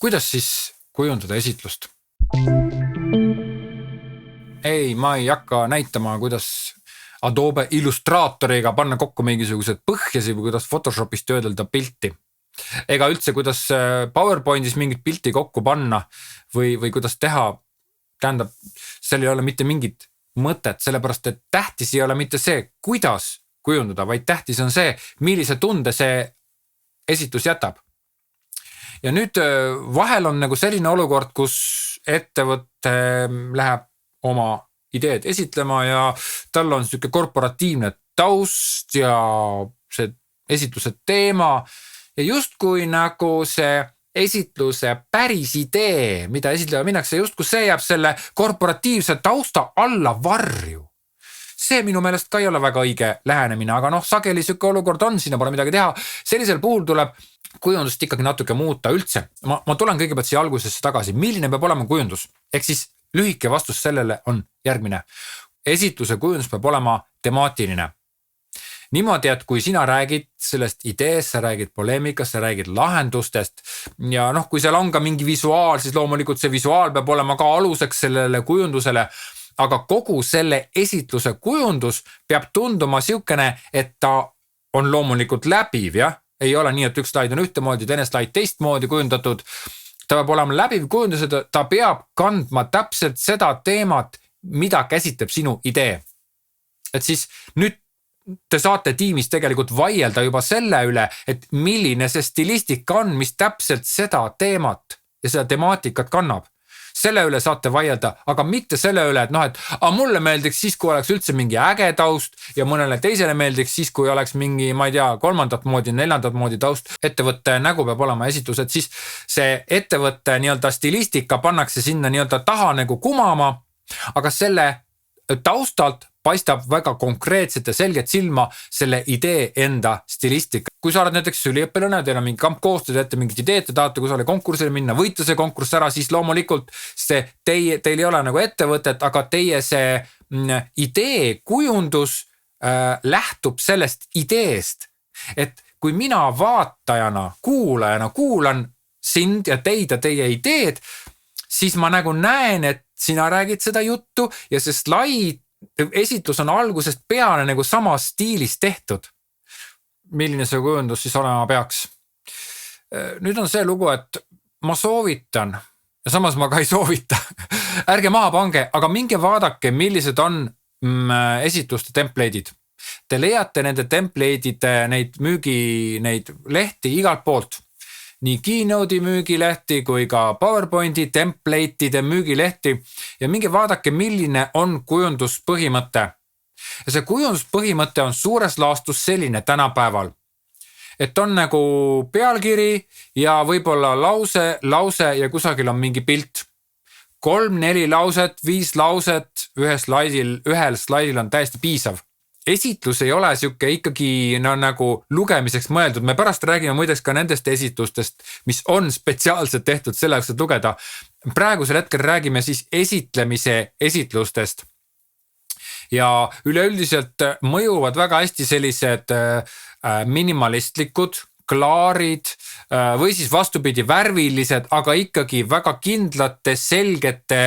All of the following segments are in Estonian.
Kuidas siis kujundada esitlust? Ei, ma ei hakka näitama, kuidas Adobe Illustratoriga panna kokku mingisugused põhjasi või kuidas Photoshopis töödelda pilti. Ega üldse, kuidas PowerPointis mingit pilti kokku panna või kuidas teha, tähendab, seal ei ole mitte mingit mõtet, sellepärast et tähtis ei ole mitte see, kuidas kujundada, vaid tähtis on see, millise tunde see esitus jätab. Ja nüüd vahel on nagu selline olukord, kus ettevõte läheb oma ideed esitlema ja tal on selline korporatiivne taust ja see esitluse teema ja justkui nagu see esitluse päris idee, mida esitlema minnakse, justkui see jääb selle korporatiivse tausta alla varju. See minu meelest ka ei ole väga õige lähenemine, aga sageli selline olukord on, sinna pole midagi teha. Sellisel puhul tuleb kujundust ikkagi natuke muuta üldse. Ma tulen kõigepealt siia algusesse tagasi. Milline peab olema kujundus? Ehk siis lühike vastus sellele on järgmine. Esitluse kujundus peab olema temaatiline. Niimoodi, et kui sina räägid sellest ideest, sa räägid poleemikast, sa räägid lahendustest ja kui seal on ka mingi visuaal, siis loomulikult see visuaal peab olema ka aluseks sellele kujundusele, aga kogu selle esitluse kujundus peab tunduma siukene, et ta on loomulikult läbiv, jah? Ei ole nii, et üks slaid on ühtemoodi, teine slaid teistmoodi kujundatud. Ta peab olema läbiv kujundus, ta peab kandma täpselt seda teemat, mida käsitleb sinu idee. Et siis nüüd te saate tiimis tegelikult vaielda juba selle üle, et milline see stilistika on, mis täpselt seda teemat ja seda temaatikat kannab. Selle üle saate vaielda, aga mitte selle üle, et mulle meeldiks siis, kui oleks üldse mingi äge taust ja mõnele teisele meeldiks siis, kui oleks mingi, ma ei tea, 3. moodi, 4. moodi taust. Ettevõtte nägu peab olema esitus, et siis see ettevõtte stilistika pannakse sinna taha nagu kumama, aga selle taustalt paistab väga konkreetselt ja selgelt silma selle idee enda stilistika. Kui sa oled näiteks üliõpilane, teil on mingi kamp koostööd ette mingit ideed, te tahate kusagile konkursile minna, võita see konkurss ära, siis loomulikult teil ei ole nagu ettevõtet, aga teie see idee kujundus lähtub sellest ideest. Et kui mina vaatajana, kuulajana kuulan sind ja teid ja teie ideed, siis ma nagu näen, et sina räägid seda juttu ja see slaid esitlus on algusest peale nagu sama stiilis tehtud. Milline see kujundus siis olema peaks? Nüüd on see lugu, et ma soovitan ja samas ma ka ei soovita. Ärge maha pange, aga minge vaadake, millised on esitluste template'id. Te leiate nende template'ide, neid lehti igalt poolt. Nii Keynote'i müügilehti kui ka PowerPointi template'ide müügilehti ja minge vaadake, milline on kujunduspõhimõte. Ja see kujunduspõhimõte on suures laastus selline tänapäeval, et on nagu pealkiri ja võib-olla lause ja kusagil on mingi pilt. 3-4 lauset, 5 lauset ühel slaidil on täiesti piisav. Esitlus ei ole siuke ikkagi nagu lugemiseks mõeldud. Me pärast räägime muideks ka nendest esitlustest, mis on spetsiaalselt tehtud selleks, et lugeda. Praegusel hetkel räägime siis esitlemise esitlustest. Ja üleüldiselt mõjuvad väga hästi sellised minimalistlikud, klaarid või siis vastupidi värvilised, aga ikkagi väga kindlate, selgete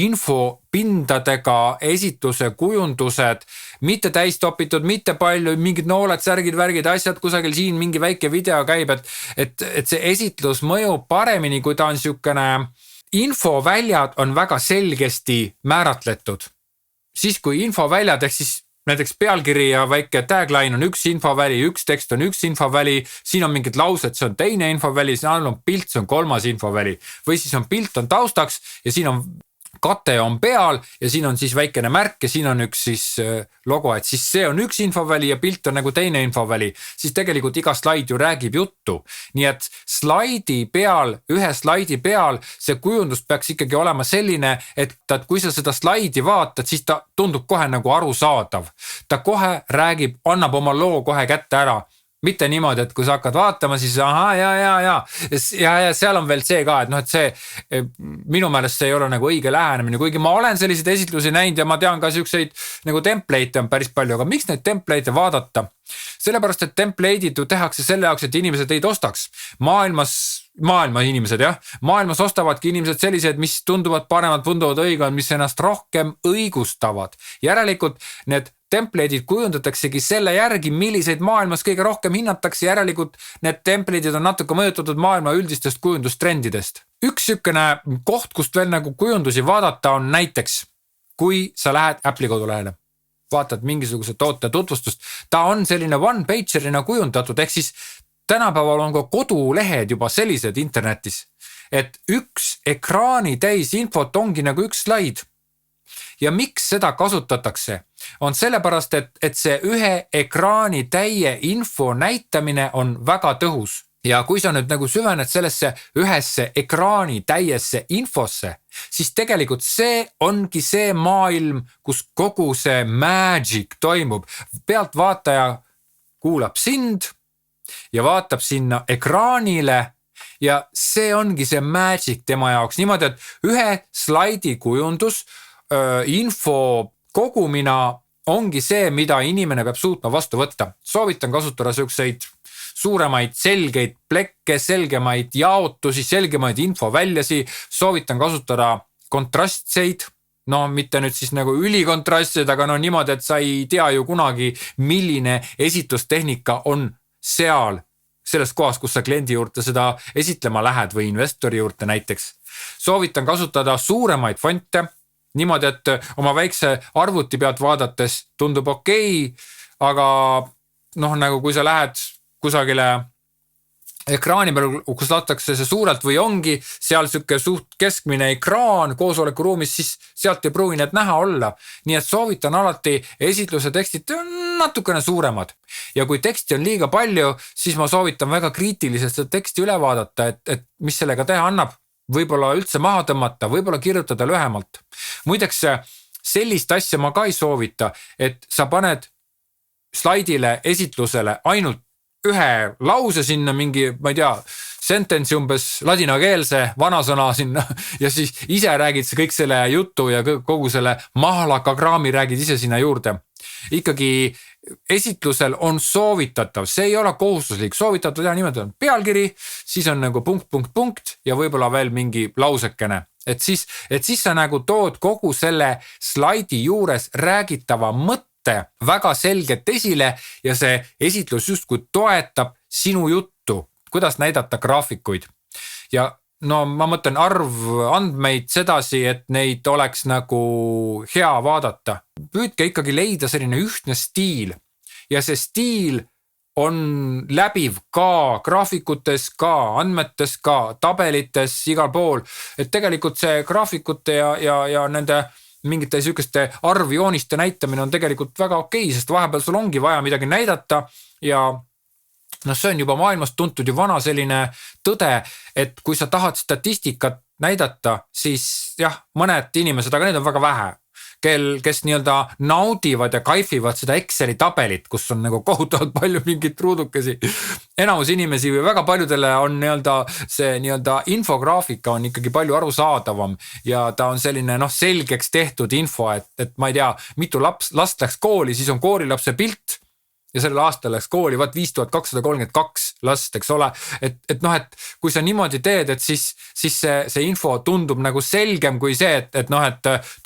infopindadega esitluse kujundused, mitte täistopitud, mitte palju, mingid nooled, särgid, värgid, asjad, kusagil siin mingi väike video käib, et see esitlus mõjub paremini, kui ta on siukene infoväljad on väga selgesti määratletud. Siis kui infoväljad, ehk siis näiteks pealkiri ja väike tagline on üks infoväli, üks tekst on üks infoväli, siin on mingid laused, see on teine infoväli, siin on pilt, see on 3. infoväli. Või siis on pilt on taustaks ja siin on kate on peal ja siin on siis väikene märk ja siin on üks siis logo, et siis see on üks infoväli ja pilt on nagu teine infoväli. Siis tegelikult iga slaid ju räägib juttu. Nii et ühe slaidi peal see kujundus peaks ikkagi olema selline, et kui sa seda slaidi vaatad, siis ta tundub kohe nagu arusaadav. Ta kohe räägib, annab oma loo kohe kätte ära. Mitte niimoodi, et kui sa hakkad vaatama, siis ja seal on veel see ka, et see minu meelest see ei ole nagu õige lähenemine, kuigi ma olen selliseid esitlusi näinud ja ma tean ka siukseid nagu template'e on päris palju, aga miks neid template'e vaadata? Sellepärast, et template'id ju tehakse selle jaoks, et inimesed ei ostaks. Maailmas maailma inimesed jah, maailmas ostavadki inimesed sellised, mis tunduvad paremad, tunduvad õiged, mis ennast rohkem õigustavad. Järelikult need template'id kujundataksegi selle järgi, milliseid maailmas kõige rohkem hinnatakse, järelikult need template'id on natuke mõjutatud maailma üldistest kujundustrendidest. Üks sükene koht, kust veel nagu kujundusi vaadata on näiteks, kui sa lähed Apple'i kodulehele, vaatad mingisuguse toote tutvustust, ta on selline one-pagerina kujundatud, ehk siis tänapäeval on ka kodulehed juba sellised internetis, et üks ekraani täis infot ongi nagu üks slaid. Ja miks seda kasutatakse? On sellepärast, et see ühe ekraani täie info näitamine on väga tõhus. Ja kui sa nüüd nagu süvened sellesse ühesse ekraani täiesse infosse, siis tegelikult see ongi see maailm, kus kogu see magic toimub. Pealtvaataja kuulab sind ja vaatab sinna ekraanile ja see ongi see magic tema jaoks. Niimoodi, et ühe slaidi kujundus, info kogumina ongi see, mida inimene peab suutma vastu võtta. Soovitan kasutada selliseid suuremaid selgeid plekke, selgemaid jaotusi, selgemaid infoväljasi. Soovitan kasutada kontrastseid, no mitte nüüd siis nagu ülikontrastseid, aga no niimoodi, et sa ei tea ju kunagi, milline esitlustehnika on seal, selles kohas, kus sa kliendi juurde seda esitlema lähed või investori juurde näiteks. Soovitan kasutada suuremaid fonte, niimoodi, et oma väikse arvuti pealt vaadates tundub okei, aga noh, nagu kui sa lähed kusagile ekraani peal, kus lastakse see suurelt või ongi seal süke suht keskmine ekraan koosoleku ruumis, siis sealt ei pruugi need näha olla. Nii et soovitan alati esitluse tekstid natukene suuremad. Ja kui teksti on liiga palju, siis ma soovitan väga kriitiliselt seda teksti üle vaadata, et mis sellega teha annab. Võib-olla üldse maha tõmmata, võib-olla kirjutada lühemalt. Muideks sellist asja ma ka ei soovita, et sa paned slaidile esitlusele ainult ühe lause sinna, mingi, ma ei tea, sentence umbes ladinakeelse vanasõna sinna ja siis ise räägid see kõik selle jutu ja kogu selle mahlaka kraami räägid ise sinna juurde. Ikkagi esitlusel on soovitatav, see ei ole kohustuslik, soovitatud ja niimoodi on pealkiri, siis on nagu punkt ja võib-olla veel mingi lausekene. Et siis sa nagu tood kogu selle slaidi juures räägitava mõtte väga selgelt esile ja see esitlus justkui toetab sinu juttu, kuidas näidata graafikuid. Ja no ma mõtlen andmeid sedasi, et neid oleks nagu hea vaadata. Püüdke ikkagi leida selline ühtne stiil ja see stiil on läbiv ka graafikutes, ka andmetes, ka tabelites, igal pool. Et tegelikult see graafikute ja nende mingite sükeste arvjooniste näitamine on tegelikult väga okei, sest vahepeal sul ongi vaja midagi näidata ja see on juba maailmast tuntud ju vana selline tõde, et kui sa tahad statistikat näidata, siis jah, mõned inimesed, aga need on väga vähe, kes nii-öelda naudivad ja kaifivad seda Exceli tabelit, kus on nagu kohutavalt palju mingit ruudukesi. Enamus inimesi või väga paljudele on see infograafika on ikkagi palju arusaadavam ja ta on selline selgeks tehtud info, et ma ei tea, mitu last läks kooli, siis on koolilapse pilt ja sellel aastal läks kooli 5232 last, eks ole. Et kui sa niimoodi teed, et siis see info tundub nagu selgem kui see, et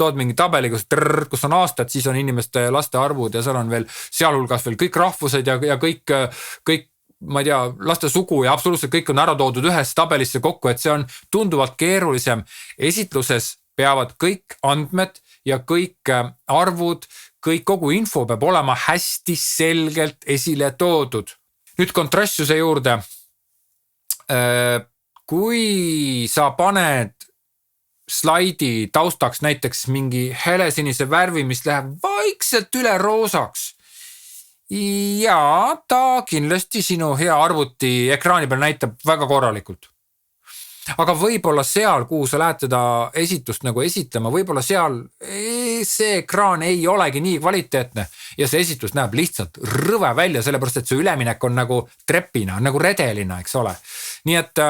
tood mingi tabeli, kus on aastad, siis on inimeste laste arvud ja seal on veel sealhulgas veel kõik rahvused ja kõik, ma ei tea, laste sugu ja absoluutselt kõik on ära toodud ühes tabelisse kokku, et see on tunduvalt keerulisem. Esitluses peavad kõik andmed ja kõik arvud, kogu info peab olema hästi selgelt esile toodud. Nüüd kontrastsuse juurde. Kui sa paned slaidi taustaks näiteks mingi helesinise värvi, mis läheb vaikselt üle roosaks, ja ta kindlasti sinu hea arvuti ekraani peal näitab väga korralikult. Aga võib-olla seal, kuhu sa lähed teda esitust nagu esitlema, võib-olla seal see ekraan ei olegi nii kvaliteetne ja see esitlus näeb lihtsalt rõve välja, sellepärast et see üleminek on nagu trepina, nagu redelina, eks ole. Nii et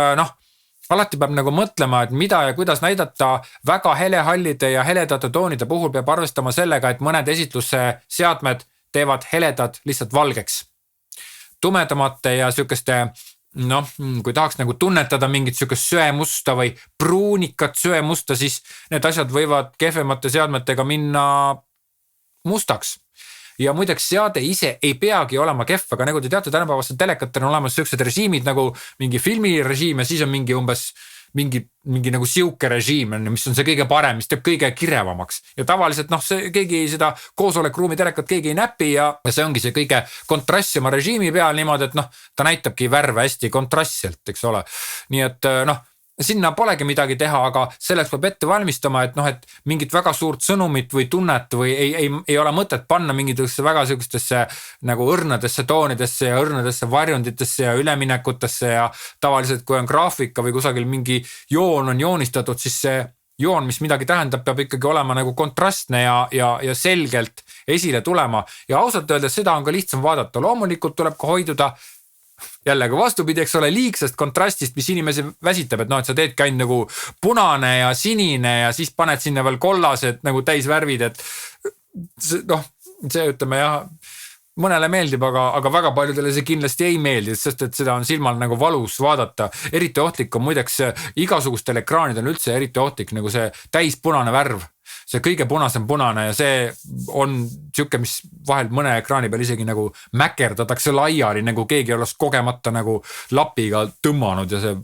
alati peab nagu mõtlema, et mida ja kuidas näidata. Väga helehallide ja heledate toonide puhul peab arvestama sellega, et mõned esitluse seadmed teevad heledad lihtsalt valgeks. Tumedamate ja sükeste noh, kui tahaks nagu tunnetada mingit sükest söemusta või pruunikat söemusta, siis need asjad võivad kehvemate seadmetega minna mustaks. Ja muideks seade ise ei peagi olema kehv, aga nagu te teate, tänapäevastel telekatel on olemas sellised režiimid nagu mingi filmirežiim ja siis on mingi umbes mingi nagu siuke režiim, mis on see kõige parem, mis teeb kõige kirevamaks. Ja tavaliselt see keegi seda koosolekruumi telekat keegi ei näpi ja see ongi see kõige kontrassima režiimi peal niimoodi, et ta näitabki värve hästi kontrassilt, eks ole. Nii et sinna polegi midagi teha, aga selleks peab ette valmistama, et mingit väga suurt sõnumit või tunnet või ei ole mõtet panna mingitesse väga sihukestesse nagu õrnadesse toonidesse ja õrnadesse varjunditesse ja üleminekutesse ja tavaliselt kui on graafika või kusagil mingi joon on joonistatud, siis see joon, mis midagi tähendab, peab ikkagi olema nagu kontrastne ja selgelt esile tulema ja ausalt öeldes seda on ka lihtsam vaadata. Loomulikult tuleb ka hoiduda jällegi vastupidi, eks ole, liigsest kontrastist, mis inimesi väsitab, et sa teedki ainult nagu punane ja sinine ja siis paned sinna veel kollased nagu täisvärvid, et see ütleme jah, mõnele meeldib, aga väga paljudele see kindlasti ei meeldi, sest et seda on silmal nagu valus vaadata. Eriti ohtlik on muideks igasugustel ekraanidel üldse eriti ohtlik nagu see täispunane värv. See kõige punasem punane ja see on siuke, mis vahel mõne ekraani peal isegi nagu mäkerdatakse laiali, nagu keegi oleks kogemata nagu lapiga tõmmanud ja see.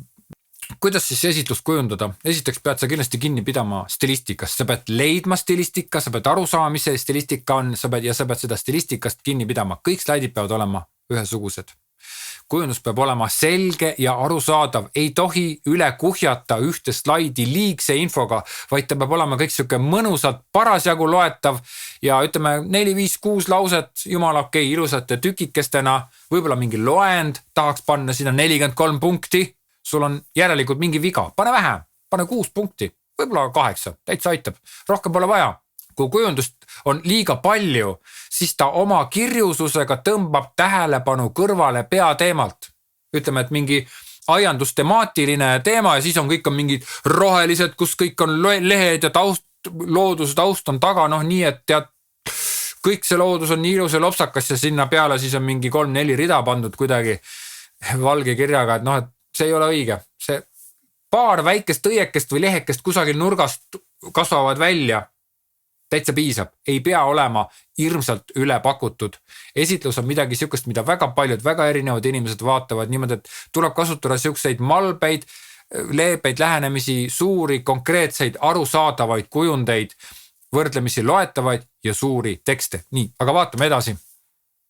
Kuidas siis esitlust kujundada? Esiteks pead sa kindlasti kinni pidama stilistikast, sa pead leidma stilistika, sa pead aru saama, mis see stilistika on, sa pead seda stilistikast kinni pidama. Kõik slaidid peavad olema ühesugused. Kujundus peab olema selge ja arusaadav, ei tohi üle kuhjata ühte slaidi liigse infoga, vaid ta peab olema kõik siuke mõnusalt parasjagu loetav ja ütleme 4, 5, 6 lauset jumala okei, ilusate tükikestena, võib-olla mingi loend tahaks panna sinna 43 punkti, sul on järelikult mingi viga, pane vähe, pane 6 punkti, võib-olla 8, täitsa aitab, rohkem pole vaja. Kui kujundust on liiga palju, siis ta oma kirjususega tõmbab tähelepanu kõrvale peateemalt. Ütleme, et mingi aiandustemaatiline teema ja siis kõik on mingid rohelised, kus kõik on lehed ja looduse taust on taga, nii et tead, kõik see loodus on nii ilus ja lopsakas ja sinna peale siis on mingi 3-4 rida pandud kuidagi valge kirjaga, et see ei ole õige. See paar väikest õiekest või lehekest kusagil nurgast kasvavad välja. Täitsa piisab, ei pea olema hirmsalt üle pakutud. Esitlus on midagi siukest, mida väga paljud, väga erinevad inimesed vaatavad niimoodi, et tuleb kasutada siukseid malbeid, leebeid lähenemisi, suuri, konkreetseid, arusaadavaid kujundeid, võrdlemisi loetavaid ja suuri tekste. Nii, aga vaatame edasi.